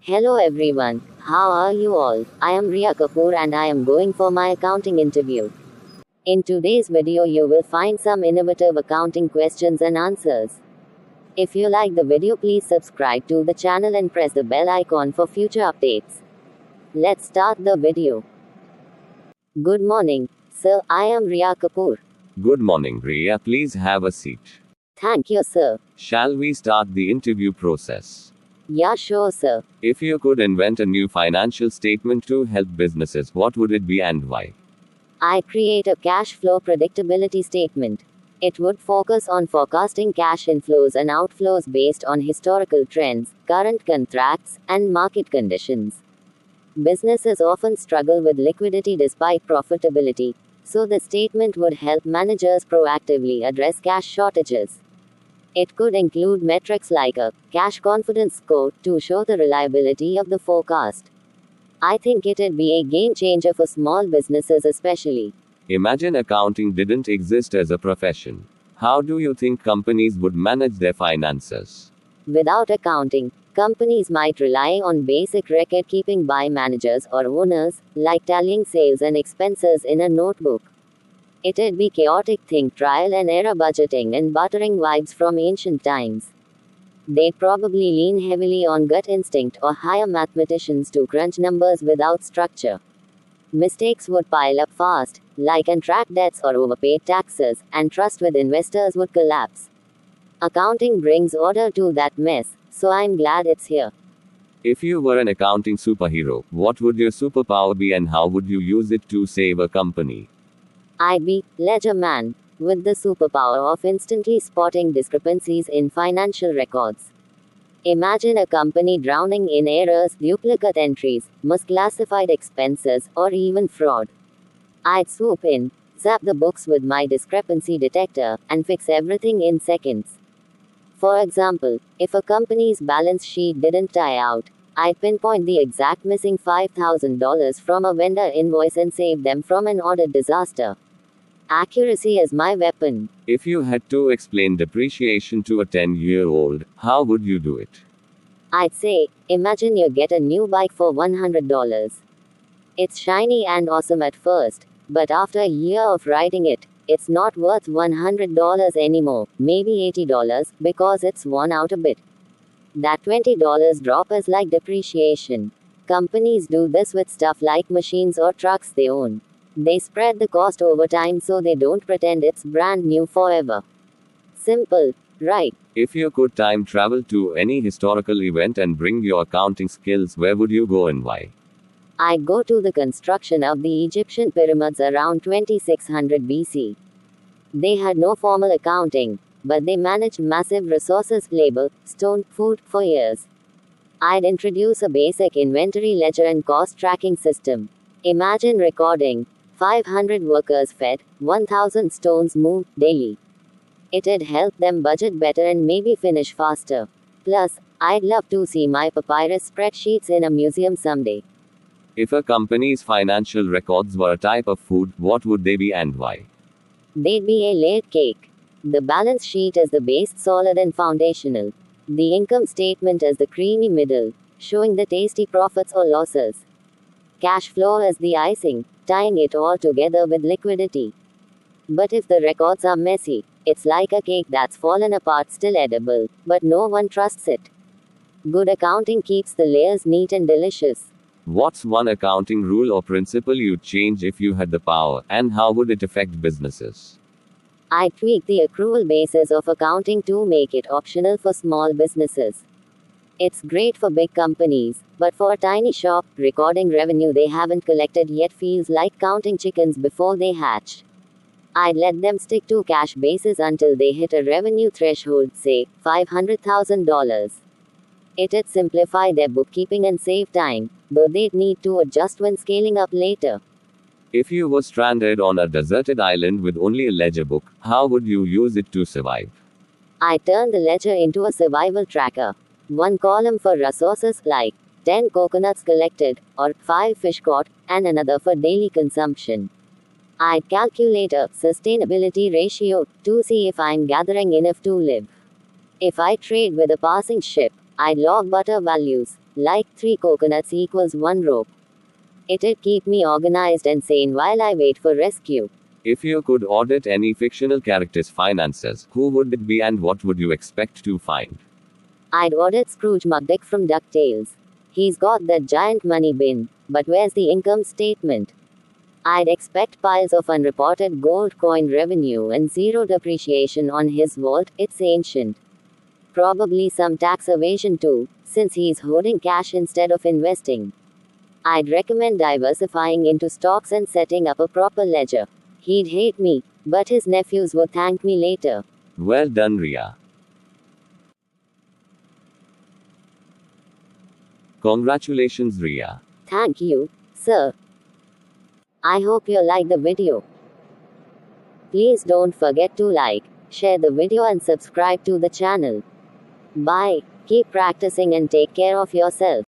Hello everyone, how are you all? I am Riya Kapoor and I am going for my accounting interview. In today's video, you will find some innovative accounting questions and answers. If you like the video, please subscribe to the channel and press the bell icon for future updates. Let's start the video. Good morning, sir. I am Riya Kapoor. Good morning, Riya. Please have a seat. Thank you, sir. Shall we start the interview process? Yeah, sure, sir. If you could invent a new financial statement to help businesses, what would it be and why? I create a cash flow predictability statement. It would focus on forecasting cash inflows and outflows based on historical trends, current contracts, and market conditions. Businesses often struggle with liquidity despite profitability, so the statement would help managers proactively address cash shortages. It could include metrics like a cash confidence score to show the reliability of the forecast. I think it'd be a game changer for small businesses, especially. Imagine accounting didn't exist as a profession. How do you think companies would manage their finances? Without accounting, companies might rely on basic record keeping by managers or owners, like tallying sales and expenses in a notebook. It'd be chaotic, think trial and error budgeting and bartering vibes from ancient times. They'd probably lean heavily on gut instinct or hire mathematicians to crunch numbers without structure. Mistakes would pile up fast, like untracked debts or overpaid taxes, and trust with investors would collapse. Accounting brings order to that mess, so I'm glad it's here. If you were an accounting superhero, what would your superpower be and how would you use it to save a company? I'd be Ledger Man, with the superpower of instantly spotting discrepancies in financial records. Imagine a company drowning in errors, duplicate entries, misclassified expenses, or even fraud. I'd swoop in, zap the books with my discrepancy detector, and fix everything in seconds. For example, if a company's balance sheet didn't tie out, I'd pinpoint the exact missing $5,000 from a vendor invoice and save them from an audit disaster. Accuracy is my weapon. If you had to explain depreciation to a 10-year-old, how would you do it? I'd say, imagine you get a new bike for $100. It's shiny and awesome at first, but after a year of riding it, it's not worth $100 anymore, maybe $80, because it's worn out a bit. That $20 drop is like depreciation. Companies do this with stuff like machines or trucks they own. They spread the cost over time so they don't pretend it's brand new forever. Simple, right? If you could time travel to any historical event and bring your accounting skills, where would you go and why? I'd go to the construction of the Egyptian pyramids around 2600 BC. They had no formal accounting, but they managed massive resources, labor, stone, food, for years. I'd introduce a basic inventory ledger and cost tracking system. Imagine recording 500 workers fed, 1000 stones moved daily. It'd help them budget better and maybe finish faster. Plus, I'd love to see my papyrus spreadsheets in a museum someday. If a company's financial records were a type of food, what would they be and why? They'd be a layered cake. The balance sheet is the base, solid and foundational. The income statement is the creamy middle, showing the tasty profits or losses. Cash flow is the icing, tying it all together with liquidity. But if the records are messy, it's like a cake that's fallen apart, still edible, but no one trusts it. Good accounting keeps the layers neat and delicious. What's one accounting rule or principle you'd change if you had the power, and how would it affect businesses? I'd tweak the accrual basis of accounting to make it optional for small businesses. It's great for big companies, but for a tiny shop, recording revenue they haven't collected yet feels like counting chickens before they hatch. I'd let them stick to cash basis until they hit a revenue threshold, say, $500,000. It'd simplify their bookkeeping and save time, though they'd need to adjust when scaling up later. If you were stranded on a deserted island with only a ledger book, how would you use it to survive? I'd turn the ledger into a survival tracker. One column for resources like 10 coconuts collected, or 5 fish caught, and another for daily consumption. I'd calculate a sustainability ratio to see if I'm gathering enough to live. If I trade with a passing ship, I'd log butter values. like 3 coconuts equals 1 rope. It'd keep me organized and sane while I wait for rescue. If you could audit any fictional character's finances, who would it be and what would you expect to find? I'd audit Scrooge McDuck from DuckTales. He's got that giant money bin, but where's the income statement? I'd expect piles of unreported gold coin revenue and zero depreciation on his vault, it's ancient. Probably some tax evasion too, since he's hoarding cash instead of investing. I'd recommend diversifying into stocks and setting up a proper ledger. He'd hate me, but his nephews would thank me later. Well done, Ria. Congratulations, Ria. Thank you, sir. I hope you like the video. Please don't forget to like, share the video and subscribe to the channel. Bye. Keep practicing and take care of yourself.